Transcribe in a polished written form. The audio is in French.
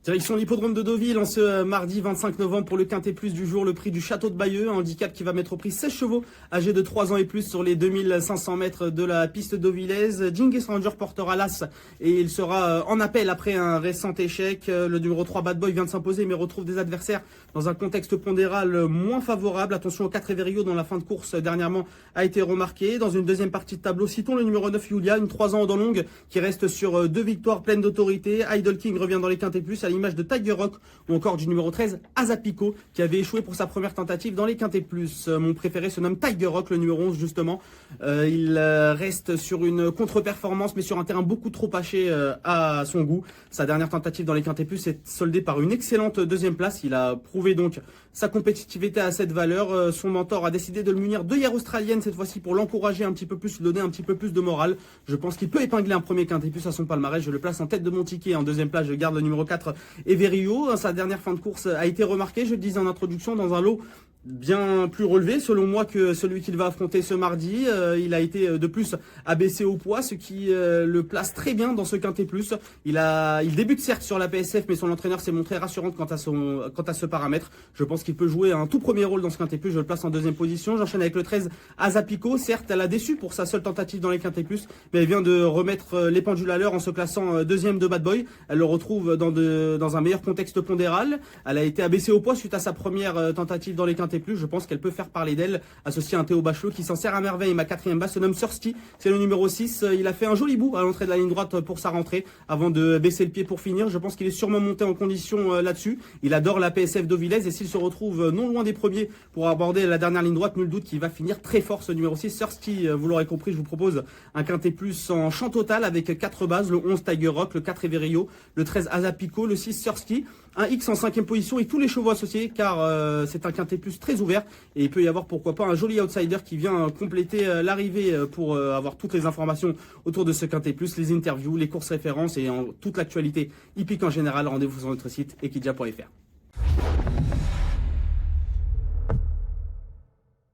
Direction l'hippodrome de Deauville en ce mardi 25 novembre pour le Quintet Plus du jour, le prix du Château de Bayeux, un handicap qui va mettre au prix 16 chevaux âgés de 3 ans et plus sur les 2500 mètres de la piste deauvillaise. Genghis Ranger portera l'as et il sera en appel après un récent échec. Le numéro 3 Bad Boy vient de s'imposer mais retrouve des adversaires dans un contexte pondéral moins favorable. Attention au 4 Everio dont la fin de course dernièrement a été remarquée. Dans une deuxième partie de tableau, citons le numéro 9 Julia, une 3 ans en dents longues qui reste sur 2 victoires pleines d'autorité. Idol King revient dans les Quintet Plus à l'image de Tiger Rock ou encore du numéro 13 Azapico qui avait échoué pour sa première tentative dans les Quintet Plus. Mon préféré se nomme Tiger Rock, le numéro 11 justement. Il reste sur une contre-performance mais sur un terrain beaucoup trop haché à son goût. Sa dernière tentative dans les Quintet Plus est soldée par une excellente deuxième place. Il a prouvé donc sa compétitivité à cette valeur. Son mentor a décidé de le munir de hier australienne cette fois-ci pour l'encourager un petit peu plus, lui donner un petit peu plus de morale. Je pense qu'il peut épingler un premier Quintet Plus à son palmarès. Je le place en tête de mon ticket. En deuxième place, je garde le numéro 4 Everio. Sa dernière fin de course a été remarquée, je le disais en introduction, dans un lot bien plus relevé selon moi que celui qu'il va affronter ce mardi. Il a été de plus abaissé au poids, ce qui le place très bien dans ce Quintet Plus. Il débute certes sur la PSF, mais son entraîneur s'est montré rassurant quant à ce paramètre. Je pense qu'il peut jouer un tout premier rôle dans ce Quintet Plus. Je le place en deuxième position. J'enchaîne avec le 13 Azapico. Certes, elle a déçu pour sa seule tentative dans les Quintet Plus, mais elle vient de remettre les pendules à l'heure en se classant deuxième de Bad Boy. Elle le retrouve dans un meilleur contexte pondéral. Elle a été abaissée au poids suite à sa première tentative dans les Quintet Plus. Je pense qu'elle peut faire parler d'elle, associée à un Théo Bachelot qui s'en sert à merveille. Ma quatrième base se nomme Thirsty, c'est le numéro 6. Il a fait un joli bout à l'entrée de la ligne droite pour sa rentrée avant de baisser le pied pour finir. Je pense qu'il est sûrement monté en condition là-dessus. Il adore la PSF deauvillaise et s'il se retrouve non loin des premiers pour aborder la dernière ligne droite, nul doute qu'il va finir très fort ce numéro 6. Thirsty, vous l'aurez compris, je vous propose un Quintet Plus en champ total avec 4 bases, le 11 Tiger Rock, le 4 Everio, le 13 Azapico, le 6 Thirsty, un X en 5e position et tous les chevaux associés car c'est un Quintet Plus très ouvert et il peut y avoir pourquoi pas un joli outsider qui vient compléter l'arrivée pour avoir toutes les informations autour de ce Quintet Plus, les interviews, les courses références et toute l'actualité hippique en général. Rendez-vous sur notre site equidia.fr.